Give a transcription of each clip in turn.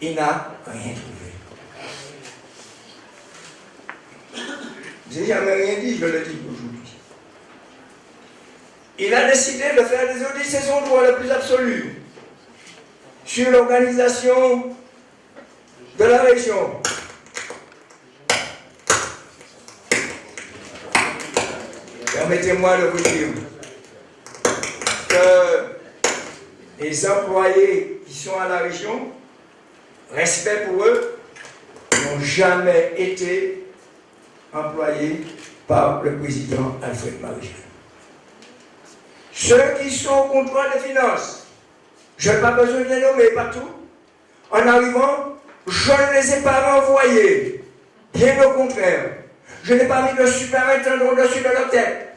il n'a rien trouvé. Je n'ai jamais rien dit, je le dis aujourd'hui. Il a décidé de faire des audits, c'est son droit le plus absolu, sur l'organisation de la région. Permettez-moi de vous dire que les employés qui sont à la région, respect pour eux, n'ont jamais été employés par le président Alfred Marie-Jeanne. Ceux qui sont au contrôle des finances, je n'ai pas besoin de les nommer partout. En arrivant, je ne les ai pas renvoyés. Bien au contraire. Je n'ai pas mis de superintendant au-dessus de leur tête.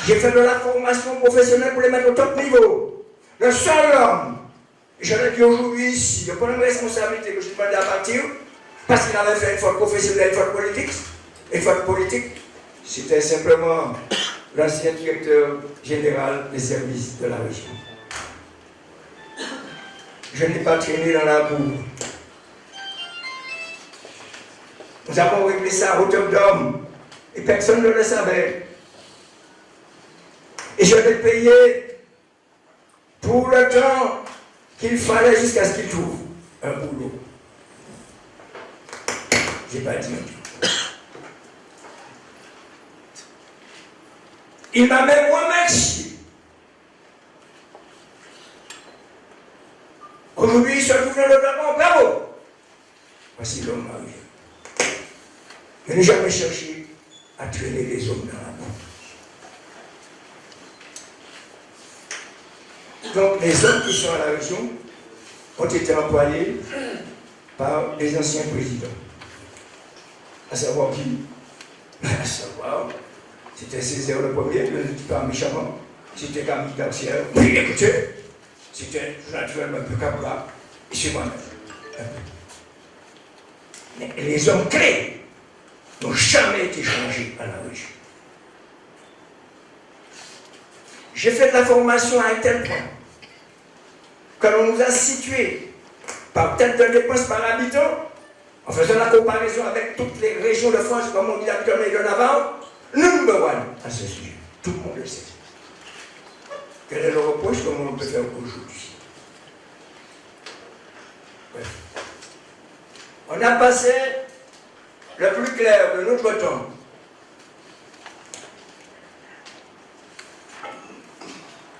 J'ai fait de la formation professionnelle pour les mettre au top niveau. Le seul homme, je le dis aujourd'hui ici, je prends une responsabilité que je lui demandais à partir, parce qu'il avait fait une faute professionnelle, une faute politique, c'était simplement l'ancien directeur général des services de la région. Je n'ai pas traîné dans la boue. Nous avons réglé ça à hauteur d'homme, et personne ne le savait. Et je l'ai payé pour le temps qu'il fallait jusqu'à ce qu'il trouve un boulot. Je n'ai pas dit un tout. Il m'a même remercié. Aujourd'hui, il se trouve dans le dragon. Bravo! Voici l'homme marié. Je n'ai jamais cherché à traîner les hommes dans la boue. Donc, les hommes qui sont à la région ont été employés par les anciens présidents. À savoir qui? À savoir, c'était Césaire le premier, je ne dis pas méchamment, c'était Camille Garcia. Oui, écoutez, c'était naturellement un peu Cabra, et c'est moi-même. Mais les hommes clés n'ont jamais été changés à la région. J'ai fait de la formation à un tel point que l'on nous a situés par tête de dépense par habitant, en faisant la comparaison avec toutes les régions de France, comme on dit habitants et de Navarre, number one à ce sujet. Tout le monde le sait. Quel est le reproche comme on peut faire aujourd'hui? Bref. On a passé le plus clair de notre temps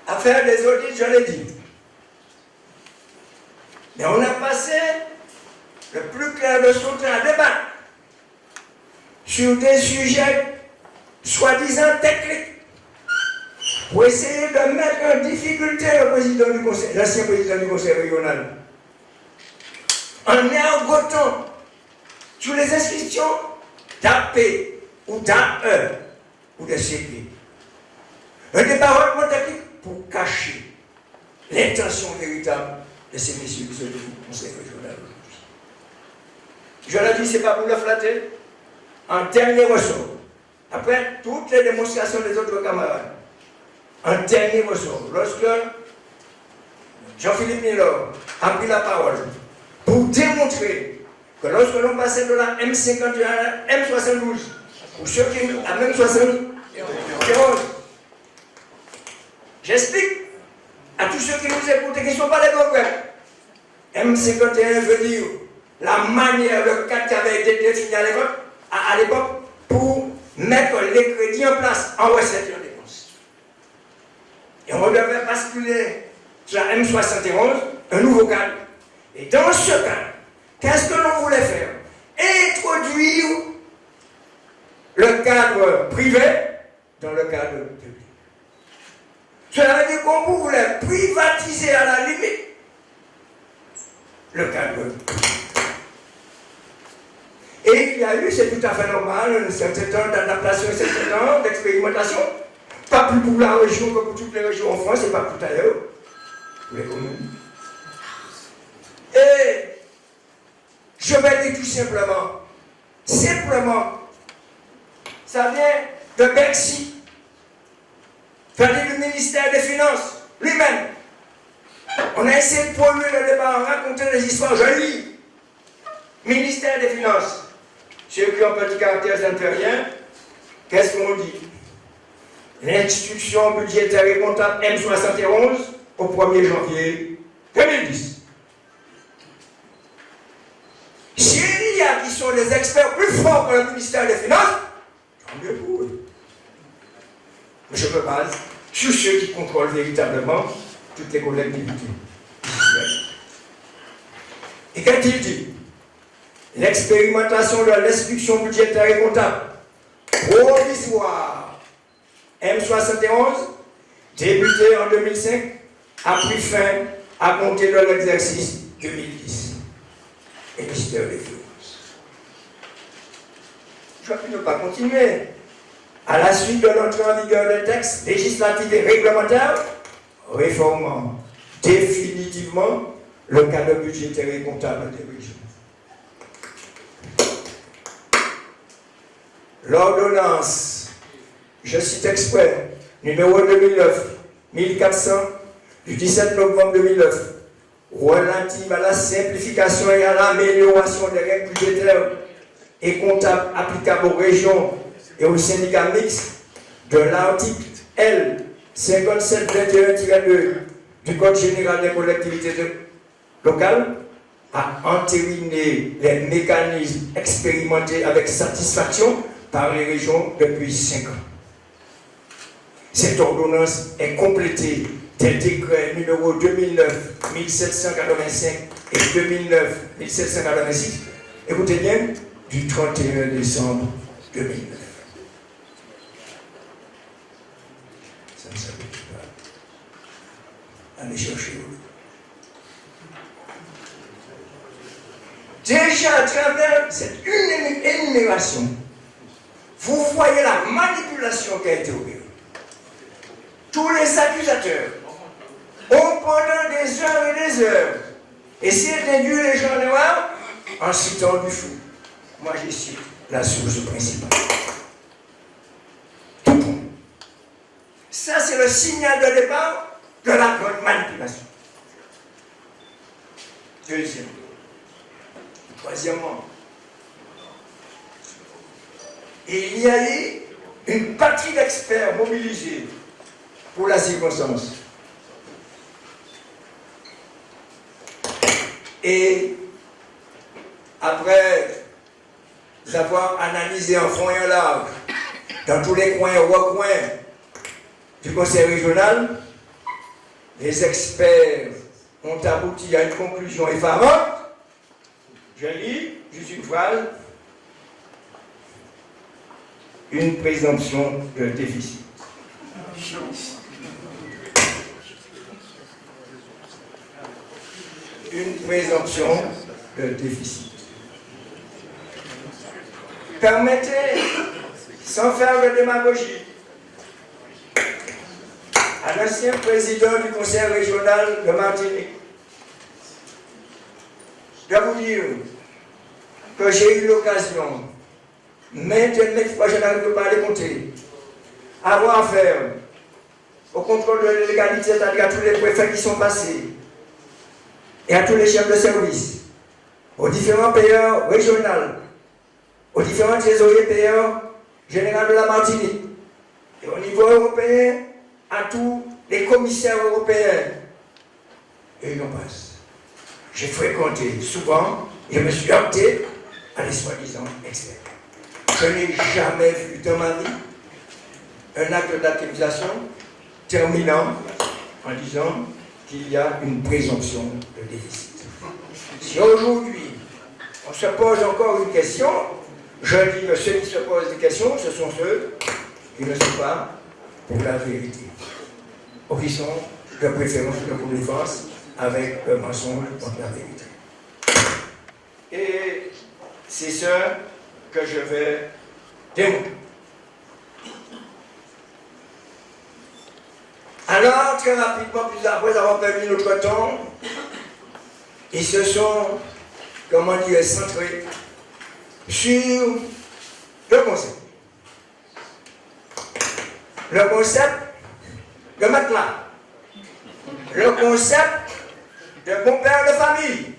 à faire des audits, je l'ai dit. Mais on a passé le plus clair de son temps à débattre sur des sujets soi-disant techniques pour essayer de mettre en difficulté le président du conseil, l'ancien président du conseil régional, en ergotant sur les inscriptions d'AP ou d'AE ou de CP. Un débat hautement technique pour cacher l'intention véritable de ces messieurs qui sont du conseil régional aujourd'hui. Je l'ai dit, ce n'est pas pour le flatter. En dernier ressort, après toutes les démonstrations des autres camarades, en dernier ressort, lorsque Jean-Philippe Nilor a pris la parole pour démontrer que lorsque l'on passait de la M51 à la M72, pour ceux qui à M71, j'explique à tous ceux qui nous écoutent et qui ne sont pas des concrets. M51 veut dire la manière, le cadre qui avait été défini à l'époque pour mettre les crédits en place en recette et en dépenses. Et on devait basculer sur la M71, un nouveau cadre. Et dans ce cadre, qu'est-ce que l'on voulait faire? Introduire le cadre privé dans le cadre public. Cela veut dire qu'on voulait privatiser à la limite le cadre public. Et il y a eu, c'est tout à fait normal, un certain temps d'adaptation, un certain temps d'expérimentation. Pas plus pour la région que pour toutes les régions en France et pas tout ailleurs. Pour les communes. Et je vais dire tout simplement, ça vient de Bercy, c'est-à-dire du ministère des Finances, lui-même. On a essayé de polluer le débat en racontant des histoires jolies. Ministère des Finances, ceux qui ont petit caractère, ça ne fait rien. Qu'est-ce qu'on dit? L'instruction budgétaire et comptable M71 au 1er janvier 2010. S'il y a qui sont des experts plus forts que le ministère des Finances, tant mieux pour eux. Mais je me base sur ceux qui contrôlent véritablement toutes les collectivités. Et qu'a-t-il dit? L'expérimentation de l'instruction budgétaire et comptable provisoire M71, débutée en 2005, a pris fin à compter de l'exercice 2010. Ministère des Finances. Je ne peux pas continuer. À la suite de l'entrée en vigueur des textes législatifs et réglementaires, réformant définitivement le cadre budgétaire et comptable des régions. L'ordonnance, je cite exprès, numéro 2009-1400 du 17 novembre 2009, relative à la simplification et à l'amélioration des règles budgétaires et comptables applicables aux régions et aux syndicats mixtes de l'article L. 5721-2 du Code général des collectivités locales a entériné les mécanismes expérimentés avec satisfaction par les régions depuis 5 ans. Cette ordonnance est complétée des décrets numéro 2009-1785 et 2009-1786, écoutez bien, du 31 décembre 2009. Ça ne s'applique pas. Allez chercher. Déjà, à travers cette énumération, vous voyez la manipulation qui a été opérée. Tous les accusateurs ont pendant des heures et des heures essayé d'induire les gens noirs en citant du fou. Moi, je cite la source principale. Tout bon. Ça, c'est le signal de départ de la grande manipulation. Deuxièmement. Troisièmement, il y a eu une partie d'experts mobilisés pour la circonstance. Et après avoir analysé en fond et en large, dans tous les coins et recoins du conseil régional, les experts ont abouti à une conclusion effarante. Je lis juste une phrase. Une présomption de déficit. Une présomption de déficit. Permettez, sans faire de démagogie, à l'ancien président du conseil régional de Martinique de vous dire que j'ai eu l'occasion, maintes fois, je n'arrive pas à les compter, avoir affaire au contrôle de la légalité, c'est-à-dire à tous les préfets qui sont passés, et à tous les chefs de service, aux différents payeurs régionaux, aux différents trésoriers payeurs généraux de la Martinique, et au niveau européen, à tous les commissaires européens, et j'en passe. J'ai fréquenté souvent, je me suis heurté à des soi-disant experts. Je n'ai jamais vu dans ma vie un acte d'accusation terminant en disant qu'il y a une présomption de déficit. Si aujourd'hui on se pose encore une question, je dis que ceux qui se posent des questions, ce sont ceux qui ne sont pas pour la vérité, ou qui sont de préférence de défense avec le mensonge contre la vérité. Et c'est ce que je vais démontrer. Alors, très rapidement, puis après avoir perdu notre temps, ils se sont, comment dire, centrés sur le concept. Le concept de matelas. Le concept de bon père de famille.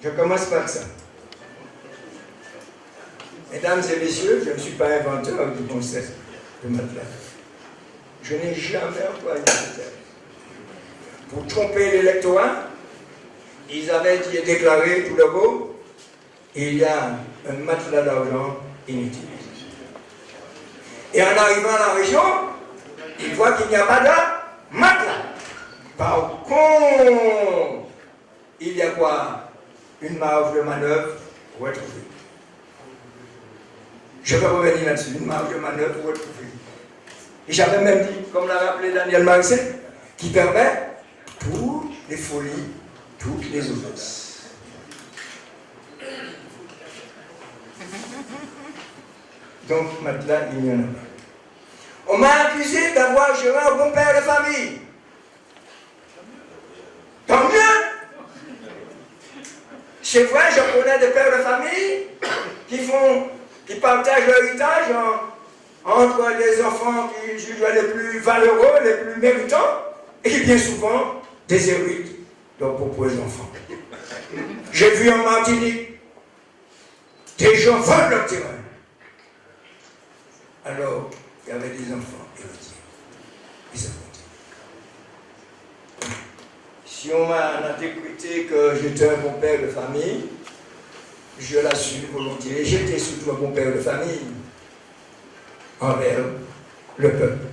Je commence par ça. Mesdames et messieurs, je ne suis pas inventeur du concept de matelas. Je n'ai jamais employé ce terme. Pour tromper l'électorat, ils avaient déclaré tout d'abord, il y a un matelas d'argent inutilisé. Et en arrivant à la région, ils voient qu'il n'y a pas de matelas. Par contre, il y a quoi? Une marge de manœuvre retrouvée. Je vais revenir là-dessus, une marge de manœuvre retrouvée. Et j'avais même dit, comme l'a rappelé Daniel Marcet, qui permet toutes les folies, toutes les audaces. Donc, maintenant, il n'y en a pas. On m'a accusé d'avoir géré un bon père de famille. Tant mieux! C'est vrai, je connais des pères de famille qui partagent l'héritage entre des enfants qui jugent les plus valeureux, les plus méritants, et qui bien souvent déshéritent leurs propres enfants. J'ai vu en Martinique des gens vendre leur terrain. Alors, il y avait des enfants héritiers. Ils ont voté. Si on m'a interprété que j'étais un bon père de famille, je l'assume volontiers. J'étais surtout un bon père de famille envers le peuple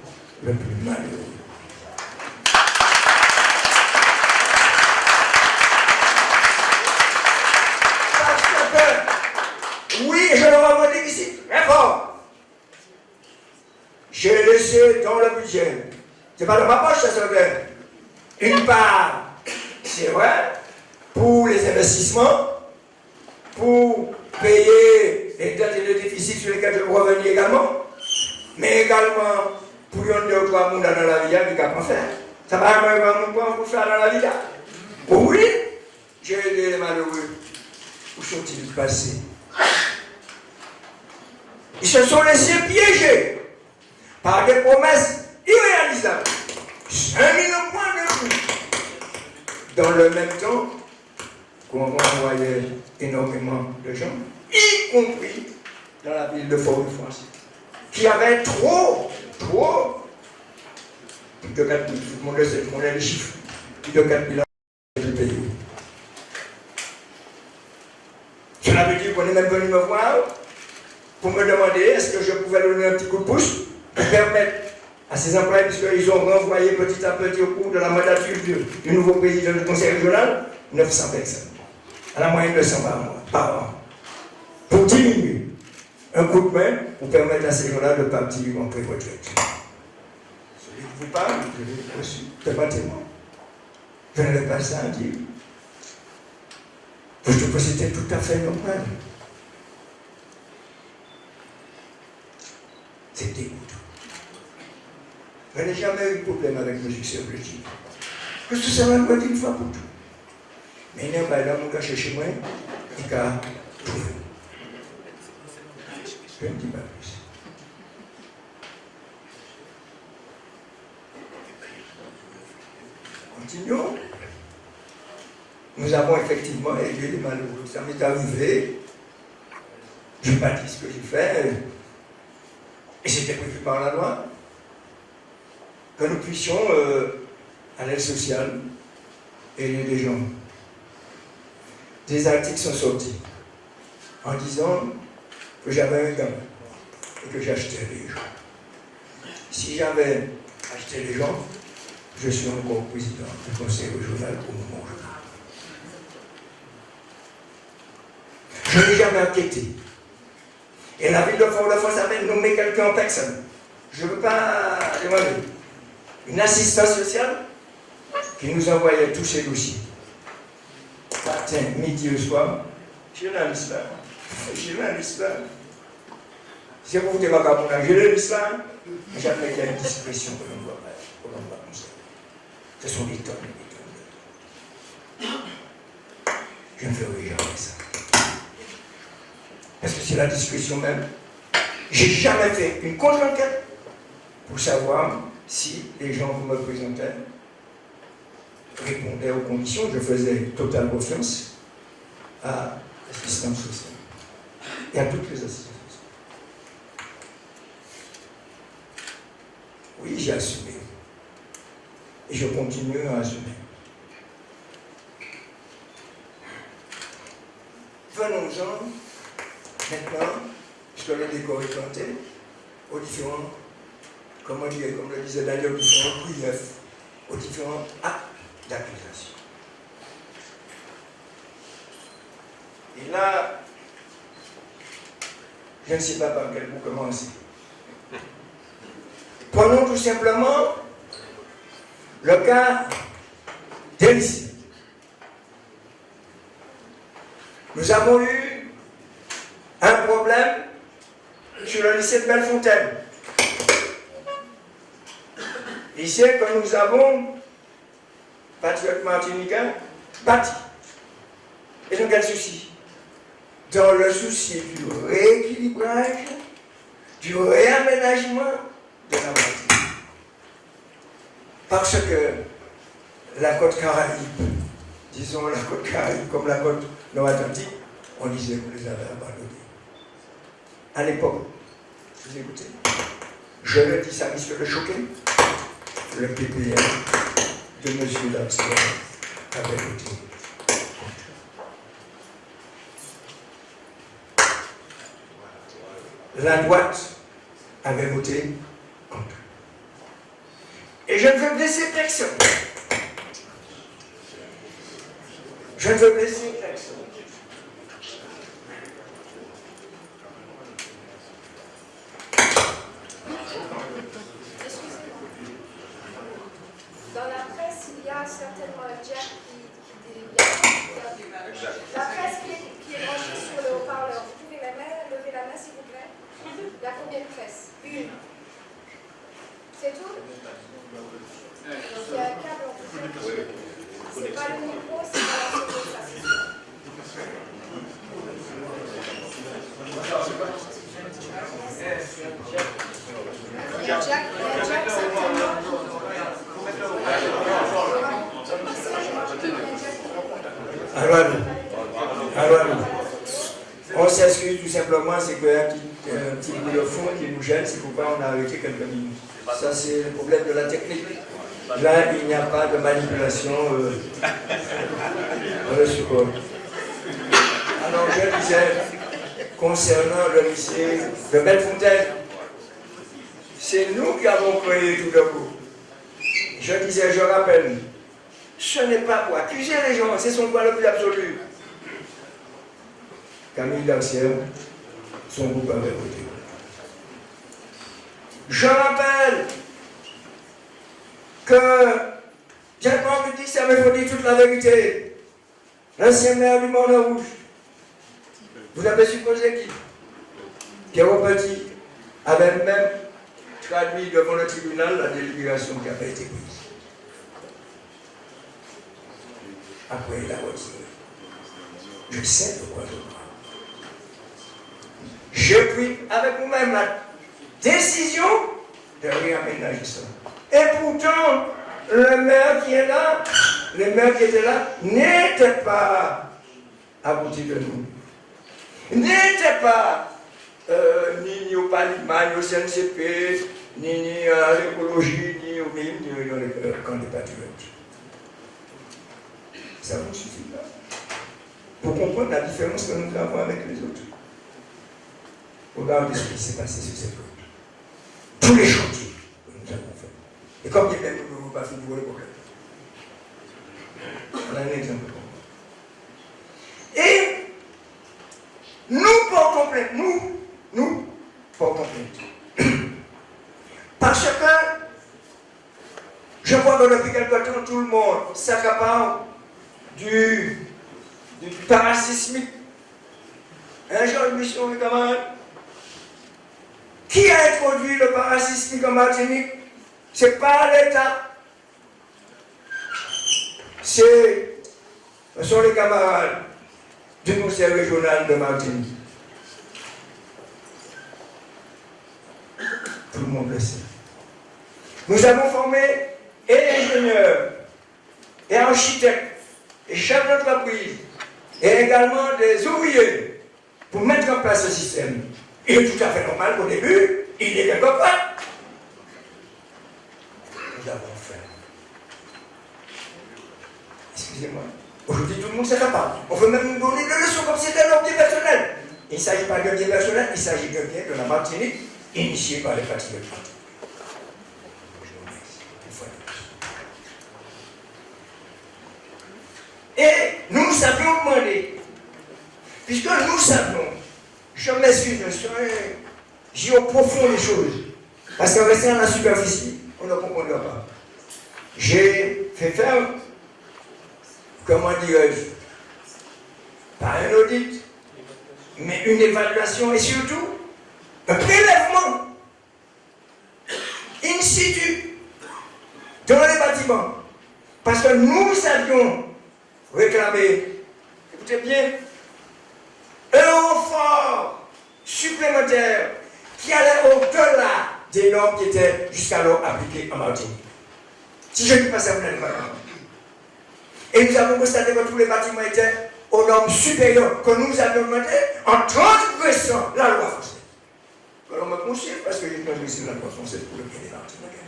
le plus malheureux. Parce que, oui, je le revendique ici, très fort. J'ai laissé dans le budget, c'est pas dans ma poche, ça serait une part, c'est vrai, pour les investissements, pour payer les dettes et les déficits sur lesquels je vais revenir également, mais également pour y en deux ou trois monde dans la vie, il n'y a pas faire. Ça va vraiment pour faire dans la vie. Oui, j'ai aidé les malheureux. Où sont-ils passés? Ils se sont laissés piéger par des promesses irréalisables. 5 000 points de plus. Dans le même temps, qu'on renvoyait énormément de gens, y compris dans la ville de Fort-de-France, qui avait trop, plus de 4 000, tout le monde le sait, tout le monde a les chiffres, plus de 4 000 ans du pays. Cela veut dire qu'on est même venu me voir pour me demander est-ce que je pouvais donner un petit coup de pouce pour permettre à ces employés, puisqu'ils ont renvoyé petit à petit au cours de la mandature du nouveau président du conseil régional, 900 personnes, à la moyenne de 100 par an, pour diminuer un coup de main pour permettre à ces gens-là de partir en pré-retraite. Celui qui vous parle, je l'ai reçu, c'est pas témoin. Je n'avais pas ça à dire. Je trouve que c'était tout à fait normal. C'est dégoûtant. Je n'ai jamais eu de problème avec le succès politique. Parce que ça va me dire une fois pour tout. Mais il n'y a pas là, mon gars, chez moi, il y a trouvé. Je ne dis pas plus. Continuons. Nous avons effectivement aidé les malheureux. Ça m'est arrivé. Je n'ai pas dit ce que j'ai fait. Et c'était prévu par la loi. Que nous puissions, à l'aide sociale, aider des gens. Des articles sont sortis en disant que j'avais un gamin et que j'achetais les gens. Si j'avais acheté les gens, je suis encore président du conseil régional au moment où je parle. Je n'ai jamais enquêté. Et la ville de Fort-de-France avait nommé quelqu'un en personne. Je ne veux pas demander. Une assistance sociale qui nous envoyait tous ces dossiers. Matin, midi et soir, j'ai la liste là. Si vous voulez pas comme j'ai la liste là, jamais il y a une discrétion que l'on doit comme ça. Ce sont des tonnes et des tonnes. Je ne ferai jamais ça. Parce que c'est la discrétion même. J'ai jamais fait une contre-enquête pour savoir si les gens qui me présentaient répondaient aux conditions. Je faisais totale confiance à l'assistance sociale et à toutes les assistances. continuer à assumer. Venons-en maintenant, puisque le décor est planté, aux différents, comme le disait Daniel, aux différents griefs, aux différents actes d'accusation. Et là, je ne sais pas par quel bout commencer. Prenons tout simplement le cas des lycées. Nous avons eu un problème sur le lycée de Bellefontaine. Lycée que nous avons, patriotes martiniquais, bâti. Et donc quel souci? Dans le souci du rééquilibrage, du réaménagement de la Martinique. Parce que la côte Caraïbe, disons la côte Caraïbe comme la côte Nord-Atlantique, on disait que vous les avez abandonnés. À l'époque, vous écoutez, je le dis, ça risque de choquer, le PPM de M. Daxter avait voté. La droite avait voté contre. Et je ne veux blesser personne. Je ne veux blesser personne. Dans la presse, il y a certainement un jack la presse qui est branchée sur le haut-parleur. Vous pouvez lever la main, s'il vous plaît. Il y a combien de presses? Une. C'est tout? Donc il y a un câble en tout cas. C'est pas le micro, c'est pas la sonde, ça c'est sûr. Il y a un jack certainement. Alors, on s'excuse tout simplement, c'est qu'il y a un petit bout de fond qui nous gêne, c'est pourquoi on a arrêté quelques minutes. Ça, c'est le problème de la technique. Là, il n'y a pas de manipulation dans le support. Alors, je disais, concernant le lycée de Bellefontaine, c'est nous qui avons créé tout d'un coup. Je disais, je rappelle, ce n'est pas pour accuser les gens, c'est son droit le plus absolu. Camille Daxter, son groupe avait voté. Je rappelle que Jacques Métis avait dit toute la vérité. L'ancien maire du Morne-Rouge. Vous avez supposé qui? Pierrot Petit avait même traduit devant le tribunal la délibération qui avait été prise. Après, il a retiré. Je sais de quoi je parle. J'ai pris avec vous-même la décision de réaménager ça. Et pourtant, le maire qui est là, le maire qui était là, n'était pas à côté de nous. N'était pas ni au Palimane, ni au CNCP, ni à l'écologie, ni au MIM, ni dans le camp des patriotes. Ça vous suffit là pour comprendre la différence que nous avons avec les autres. Regardez ce qui s'est passé sur cette route. Tous les chantiers que nous avons fait. Et comme il y a même nous n'avons pas fait pour le problème. On a un exemple. Et nous portons plainte. Nous portons plainte. Parce que je vois que depuis quelque temps, tout le monde s'accapare du parasismique. Un jour, une mission, mes camarades. Qui a introduit le parasismique en Martinique? Ce n'est pas l'État. Ce sont les camarades du conseil régional de Martinique. Tout le monde le sait. Nous avons formé et ingénieurs, et architectes, et chefs d'entreprise, et également des ouvriers pour mettre en place ce système. Il est tout à fait normal qu'au début, il est quelque part. Nous avons fait. Excusez-moi. Aujourd'hui, tout le monde s'est capable. On veut même nous donner des leçons comme si c'était leur bien personnel. Il ne s'agit pas d'un bien personnel, il s'agit d'un bien de la Martinique, initié par les patriotes martiniquais. Et nous avions demandé, puisque nous savions, je m'excuse, j'ai au profond les choses, parce qu'en restant à la superficie, on ne comprendra pas. J'ai fait faire, comment dirais-je, pas un audit, mais une évaluation et surtout un prélèvement in situ dans les bâtiments. Parce que nous avions réclamé, écoutez bien, un renfort supplémentaire qui allait au-delà des normes qui étaient jusqu'alors appliquées en Martinique. Si je ne dis pas ça, vous n'allez pas comprendre. Et nous avons constaté que tous les bâtiments étaient aux normes supérieures que nous avions demandé en transgressant la loi française. Alors on me poursuit parce que j'ai transgressé la loi française pour le bien des Martiniquais.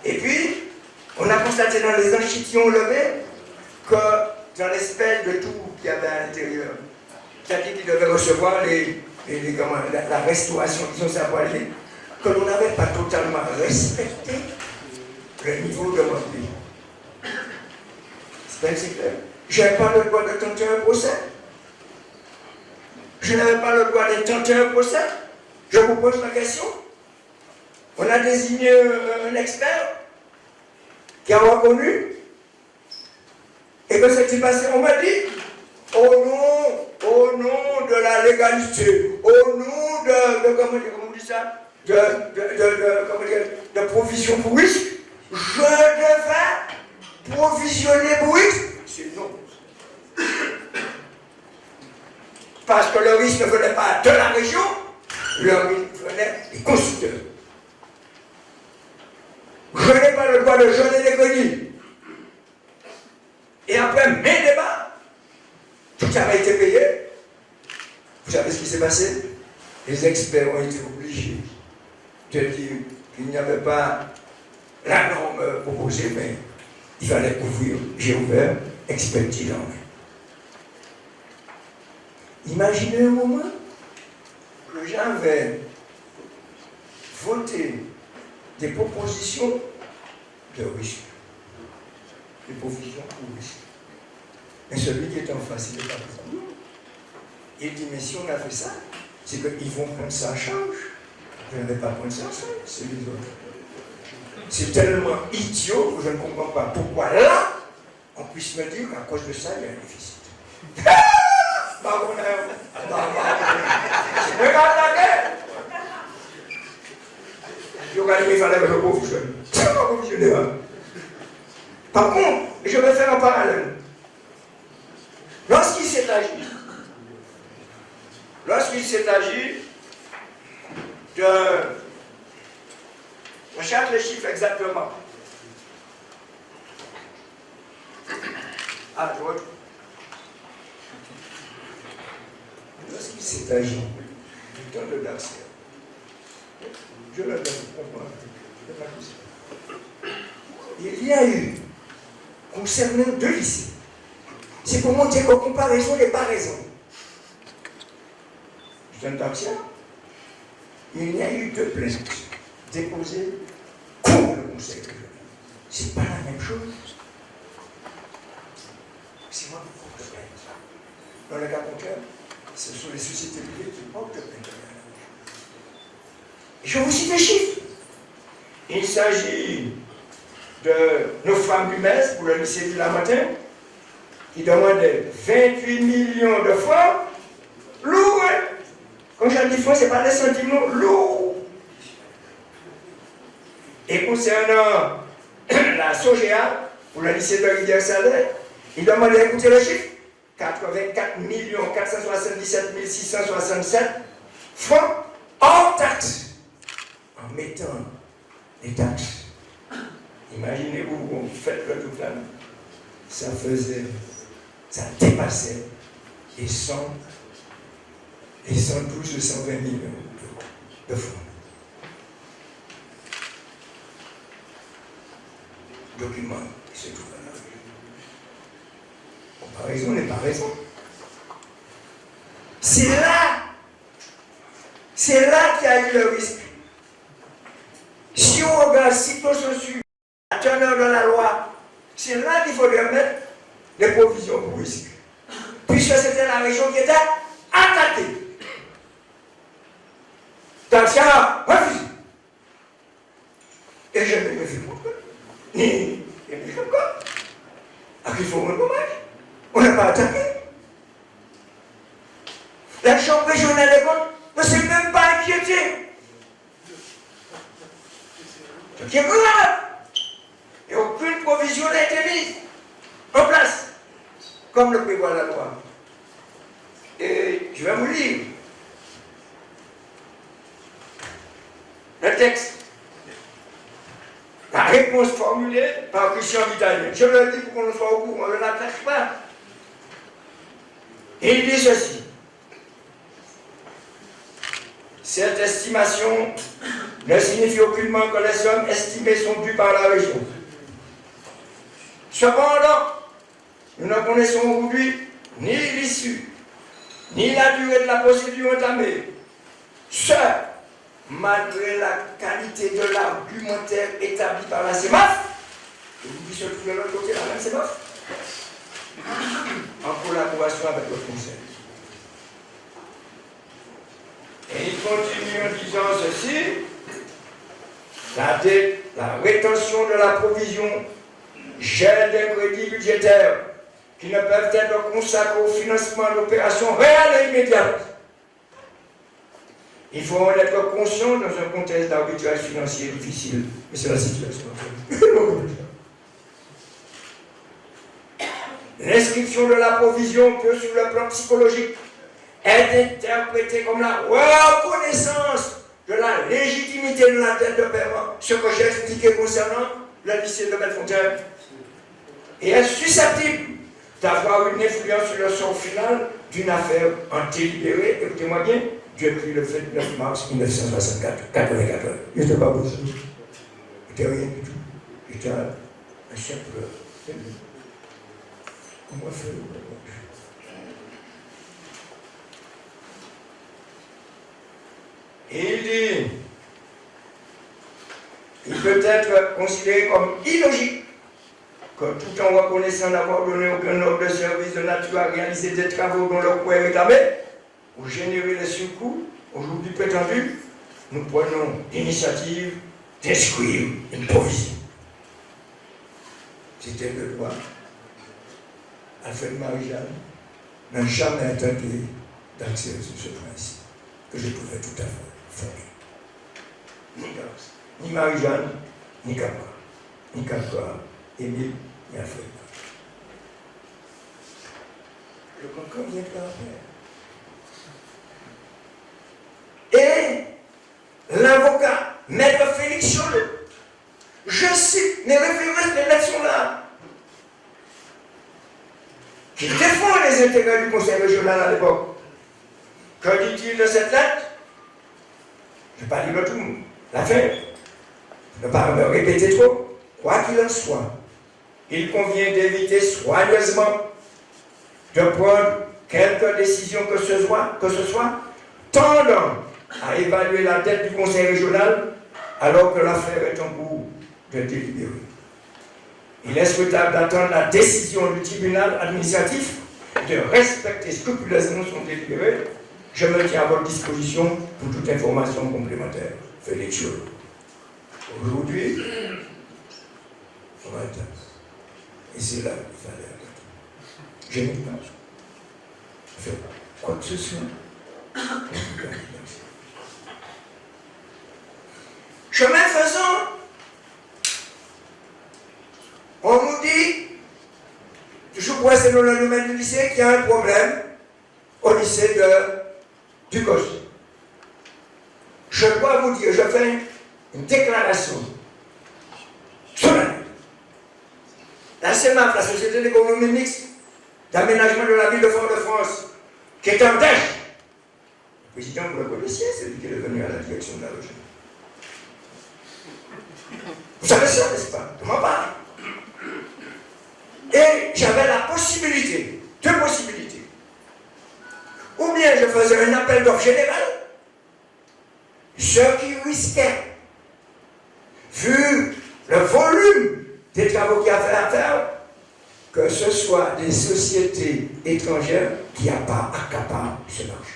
Et puis, on a constaté dans les enchitillons levés que dans l'espèce de tour qu'il y avait à l'intérieur, qui a dit qu'il devait recevoir la restauration, disons ça pour aller, que l'on n'avait pas totalement respecté le niveau de mon pays. C'est clair. Je n'avais pas le droit de tenter un procès. Je n'avais pas le droit de tenter un procès. Je vous pose la question. On a désigné un expert qui a reconnu. Et que ce qui s'est passé, on m'a dit, au nom de la légalité, au nom comment on dit ça, de provision pour risque, je devais provisionner pour risque. C'est non. Parce que le risque ne venait pas de la région, le risque venait des constructeurs. Je n'ai pas le droit de jeûner les greniers. Et après mes débats, tout avait été payé. Vous savez ce qui s'est passé? Les experts ont été obligés de dire qu'il n'y avait pas la norme proposée, mais il fallait ouvrir. J'ai ouvert, expertise en main. Imaginez un moment que j'avais voté des propositions de risque. Des provisions pour risque. Mais celui qui est en face, il n'est pas présent. Il dit, mais si on a fait ça, c'est qu'ils vont prendre ça en charge. Je ne vais pas prendre ça en charge, c'est les autres. C'est tellement idiot que je ne comprends pas pourquoi là, on puisse me dire qu'à cause de ça, il y a un déficit. Il fallait que je provisionne. C'est pas provisionner. Par contre, je vais faire un parallèle. Lorsqu'il s'est agi de... On cherche les chiffres exactement. Ah, je retrouve. Lorsqu'il s'est agi du temps de Daxer, je le donne comprendre. Il y a eu, concernant deux lycées, c'est pour montrer qu'en comparaison n'est pas raison. Du temps de Daxer, il y a eu deux plaintes déposées contre le conseil régional. Ce n'est pas la même chose. C'est moi qui porte plainte. Dans le cas contraire, ce sont les sociétés privées qui portent plainte. Je vous cite les chiffres. Il s'agit de nos femmes du MES pour le lycée du Lamatin qui demandaient 28 millions de francs. Lourd, hein? Quand je dis francs, ce n'est pas des centimes, non, lourd. Et concernant la SOGEA, pour le lycée de Rivière-Salée, ils demandaient, écoutez le chiffre, 84 477 667 francs hors taxes, en mettant les taxes. Imaginez-vous, vous faites le total, ça dépassait les 112 ou 120 millions de francs. documents qui se trouvent dans la région. Comparaison n'est pas raison. C'est là qu'il y a eu le risque. Si on regarde psychosocial, la teneur de la loi, c'est là qu'il faudrait mettre les provisions pour risque. Puisque c'était la région qui était attaquée. Donc ça a refusé. Et je ne me fais pas. Ni comme quoi. À qui faut un dommage. On n'a pas attaqué. La chambre régionale des comptes ne s'est même pas inquiétée. Ce qui est grave. Et aucune provision n'a été mise en place, comme le prévoit la loi. Et je vais vous lire le texte. La réponse formulée par Christian Vitalien. Je le dis pour qu'on soit au courant, on ne l'attaque pas. Et il dit ceci. Cette estimation ne signifie aucunement que les sommes estimées sont dues par la région. Cependant, nous ne connaissons aujourd'hui ni l'issue, ni la durée de la procédure entamée. Ce, malgré la qualité de l'argumentaire établi par la CEMAF, et vous qui se trouvez de l'autre côté, la même CEMAF, en collaboration avec le Conseil. Et il continue en disant ceci, la rétention de la provision gèle des crédits budgétaires qui ne peuvent être consacrés au financement d'opérations réelles et immédiates. Il faut en être conscient dans un contexte d'arbitrage financier difficile. Mais c'est la situation. L'inscription de la provision peut, sur le plan psychologique, être interprétée comme la reconnaissance de la légitimité de la dette de paiement, ce que j'ai expliqué concernant le lycée de Bellefontaine, et est susceptible d'avoir une influence sur le sort final d'une affaire en délibéré, écoutez-moi bien, depuis le 29 mars 1964, 94. Il n'était pas besoin. Il n'était rien du tout. Il était un simple. Comment faire? Et il dit, il peut être considéré comme illogique que tout en reconnaissant n'avoir donné aucun ordre de service de nature à réaliser des travaux dont le coût est réclamé, ou générer les surcoûts, aujourd'hui prétendus, nous prenons l'initiative d'inscrire une provision. C'était le droit. Alfred Marie-Jeanne n'a jamais tenté d'accéder sur ce principe que je trouvais tout à fait fondé. Ni Gauss, ni Marie-Jeanne, ni Capra, ni Capra, Émile, ni Alfred Marie. Le Concorde vient de la faire. Et l'avocat, Maître Félix Cholot, je cite les références de l'élection-là, qui défend les intérêts du Conseil régional à l'époque. Que dit-il de cette lettre? Je ne vais pas dire le tout, la fin. Je ne vais pas me répéter trop. Quoi qu'il en soit, il convient d'éviter soigneusement de prendre quelque décision que ce soit, tendant à évaluer la dette du Conseil régional alors que l'affaire est en cours de délibéré. Il est souhaitable d'attendre la décision du tribunal administratif et de respecter scrupuleusement son délibéré. Je me tiens à votre disposition pour toute information complémentaire. Félix Cholot. Aujourd'hui, on va attendre. Et c'est là qu'il fallait attendre. Je n'ai pas fait quoi que ce soit. Chemin faisant, on nous dit, je crois que c'est dans le domaine du lycée, qu'il y a un problème au lycée du Gauche. Je dois vous dire, je fais une déclaration solennelle. La CEMAF, la Société d'économie mixte d'aménagement de la ville de Fort-de-France, qui est en dèche. Le président, vous le connaissiez, c'est lui qui est venu à la direction de la région. Vous savez ça, n'est-ce pas? Je m'en parle. Et j'avais la possibilité, deux possibilités. Ou bien je faisais un appel d'offres général, ce qui risquait, vu le volume des travaux qu'il y avait à faire, que ce soit des sociétés étrangères qui accaparent ce marché.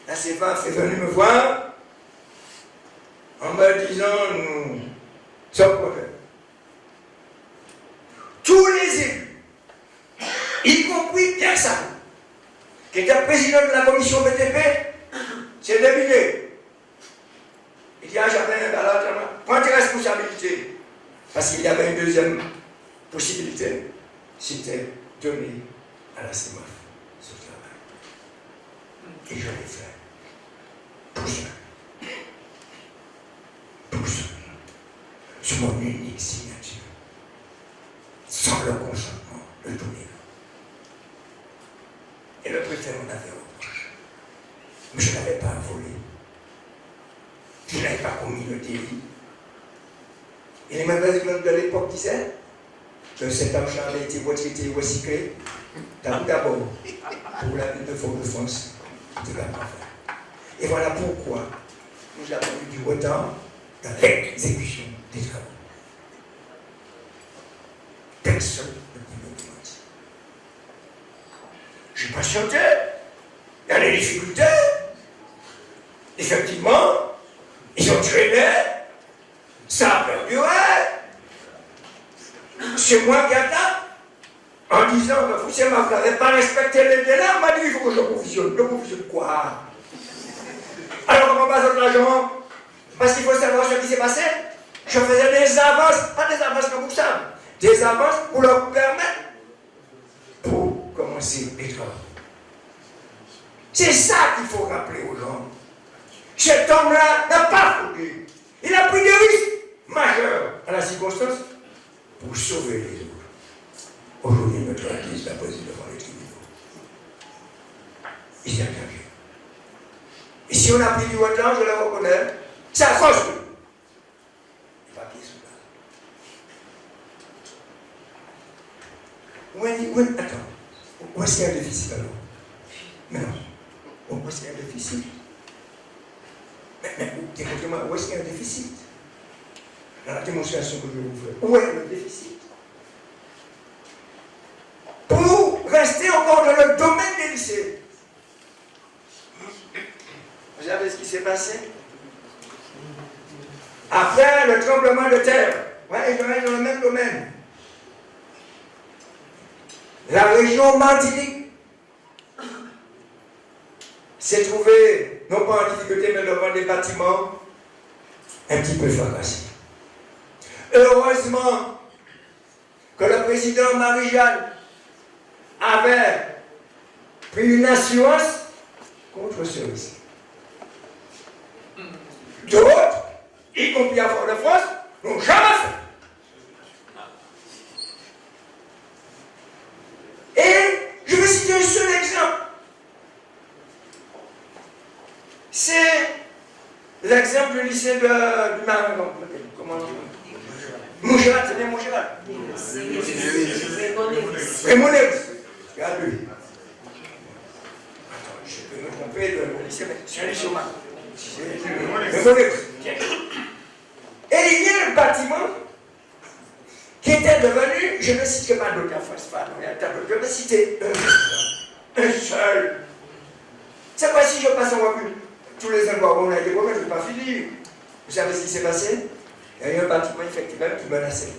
La CEFAF est venue me voir en me disant, nous sommes projet. Tous les élus, y compris Pierre Sarou, qui était président de la commission BTP, c'est deviné. Il dit, j'avais un balade, prends tes responsabilités. Parce qu'il y avait une deuxième possibilité, c'était donner à la CEMAF ce travail. Et je l'ai fait. Tout seul. Tout seul. Sur mon unique signature. Sans le consentement de tous les gens. Et le préfet m'en avait reproché. Mais je n'avais pas volé. Je n'avais pas commis le délit. Et les mauvaises langues de l'époque disaient que cet argent avait été recyclé d'abord pour la ville de Fort-de-France de la Parfaite. Et voilà pourquoi nous avons eu du retard dans l'exécution des travaux. Personne ne peut me demander. J'ai patienté, il y a des difficultés. Effectivement, ils ont traîné. Ça a perduré. C'est moi qui attaque en disant que vous n'avez pas respecté les délais. On m'a dit il faut que je provisionne. Je provisionne quoi? Alors comment passe l'argent? Parce qu'il faut savoir ce qui s'est passé. Je faisais des avances, pas des avances comme vous savez, des avances pour leur permettre pour commencer les travaux. C'est ça qu'il faut rappeler aux gens. Cet homme-là n'a pas foutu. Il a pris des risques majeurs à la circonstance pour sauver les autres. Aujourd'hui, notre artiste a posé devant les tribunaux. Il s'est engagé. Et si on a pris du retard, je le reconnais, c'est à cause de lui. Les papiers sont là. Attends. Où est-ce qu'il y a un déficit alors? Mais non. Où est-ce qu'il y a un déficit? Mais démontrez-moi, où est-ce qu'il y a un déficit? Dans la démonstration que je vais vous faire. Où est le déficit? Pour rester encore dans le domaine des lycées. Vous savez ce qui s'est passé? Après le tremblement de terre, ouais, ils reste dans le même domaine. La région Martinique s'est trouvée, non pas en difficulté, mais devant des bâtiments un petit peu fracassés. Heureusement que le président Marie-Jeanne avait pris une assurance contre ce risque. D'autres, y compris à Fort-de-France, n'ont jamais fait. Et je vais citer un seul exemple. C'est l'exemple du lycée du Marin. Comment on dit? Montserrat, c'est bien Montserrat. Raymond-Lévis. Regarde-lui. Attends, je peux me tromper de lycée, mais c'est un lycée humain. Raymond-Lévis. Et il y a un bâtiment qui était devenu, je ne citerai pas d'autres phosphate, je vais citer un seul. C'est quoi si je passe en revue tous les endroits où on a été problèmes, je ne vais pas finir. Vous savez ce qui s'est passé? Il y a eu un bâtiment effectivement qui menaçait.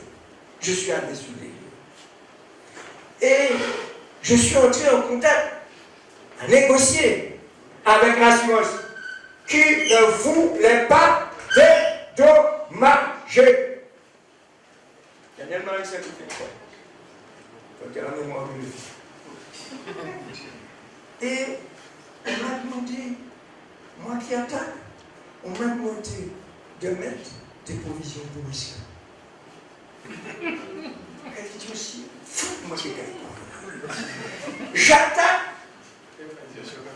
Je suis allé sur les lieux. Et je suis entré en contact, à négocier avec l'assurance qui ne voulait pas dédommager. Daniel Marie s'est fait quoi? Quand elle a mémoire de Et on m'a demandé, moi qui attaque, on m'a demandé de mettre des provisions pour risque. Elle dit aussi, moi qui gagne. J'attaque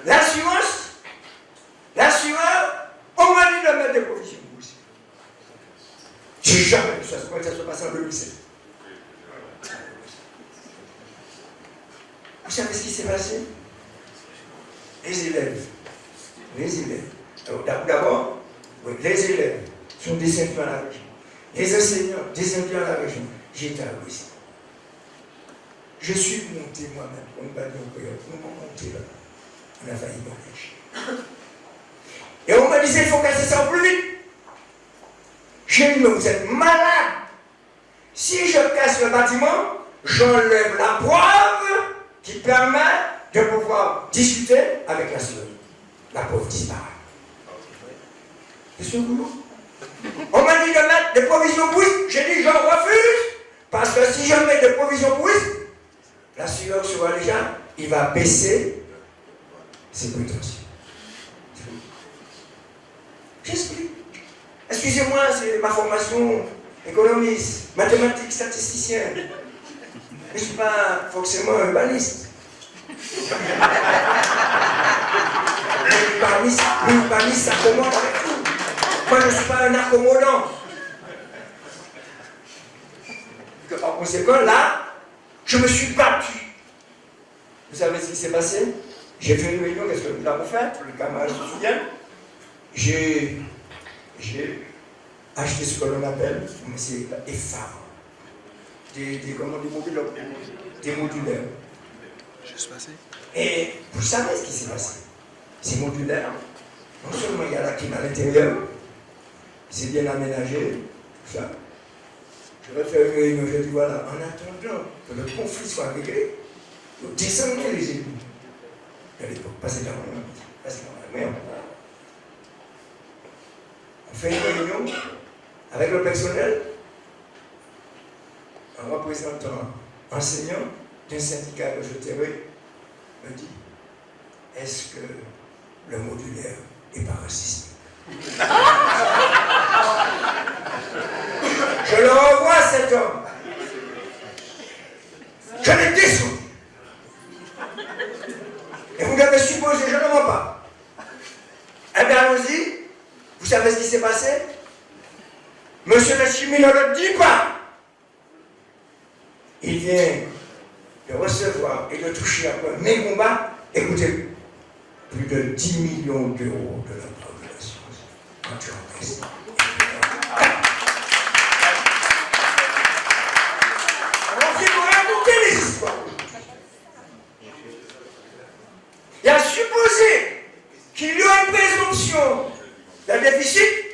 l'assureur, on m'a dit de mettre des provisions pour risque. J'ai jamais vu ça, Vous savez ce qui s'est passé? Les élèves. D'abord, les élèves sont descendus à la région. Les enseignants descendus à la région. J'étais à l'ouest. Je suis monté moi-même. On va dire que nous sommes montés là. On a failli mourir. Et on me disait, il faut casser ça au plus vite. J'ai dit, mais vous êtes malade. Si je casse le bâtiment, j'enlève la preuve qui permet de pouvoir discuter avec la sœur. La preuve disparaît. C'est ce boulot. On m'a dit de mettre des provisions pour lui. J'ai dit, je refuse. Parce que si je mets des provisions pour lui, la sueur sera déjà, il va baisser ses prétentions. J'explique. Excusez-moi, c'est ma formation économiste, mathématique, statisticien. Je ne suis pas forcément urbaniste. L'urbaniste s'accommode avec tout. Moi, je ne suis pas un accommodant. En conséquence, là, je me suis battu. Vous savez ce qui s'est passé? J'ai fait une réunion, qu'est-ce que nous avons fait? Le camarade se souvient. J'ai acheté ce que l'on appelle, c'est des phares. Des modulaires. Et vous savez ce qui s'est passé? Ces modulaires, non seulement il y a la clim à l'intérieur, c'est bien aménagé, tout ça. Je vais faire une réunion, je dis voilà, en attendant que le conflit soit réglé, vous descendez les égouts. À l'époque, passez dans la mer. On fait une réunion avec le personnel, un représentant enseignant d'un syndicat que je tairai me dit, est-ce que le modulaire est pas raciste? Je le revois cet homme. Je l'ai descendu. Et vous devez supposer, je ne mens pas. Eh bien, allons-y. Vous savez ce qui s'est passé? Monsieur le chimie ne le dit pas. Il vient de recevoir et de toucher après mes combats. Écoutez, plus de 10 millions d'euros de la population. Alors, il faut raconter les histoires. Il a supposé qu'il y a une présomption d'un déficit.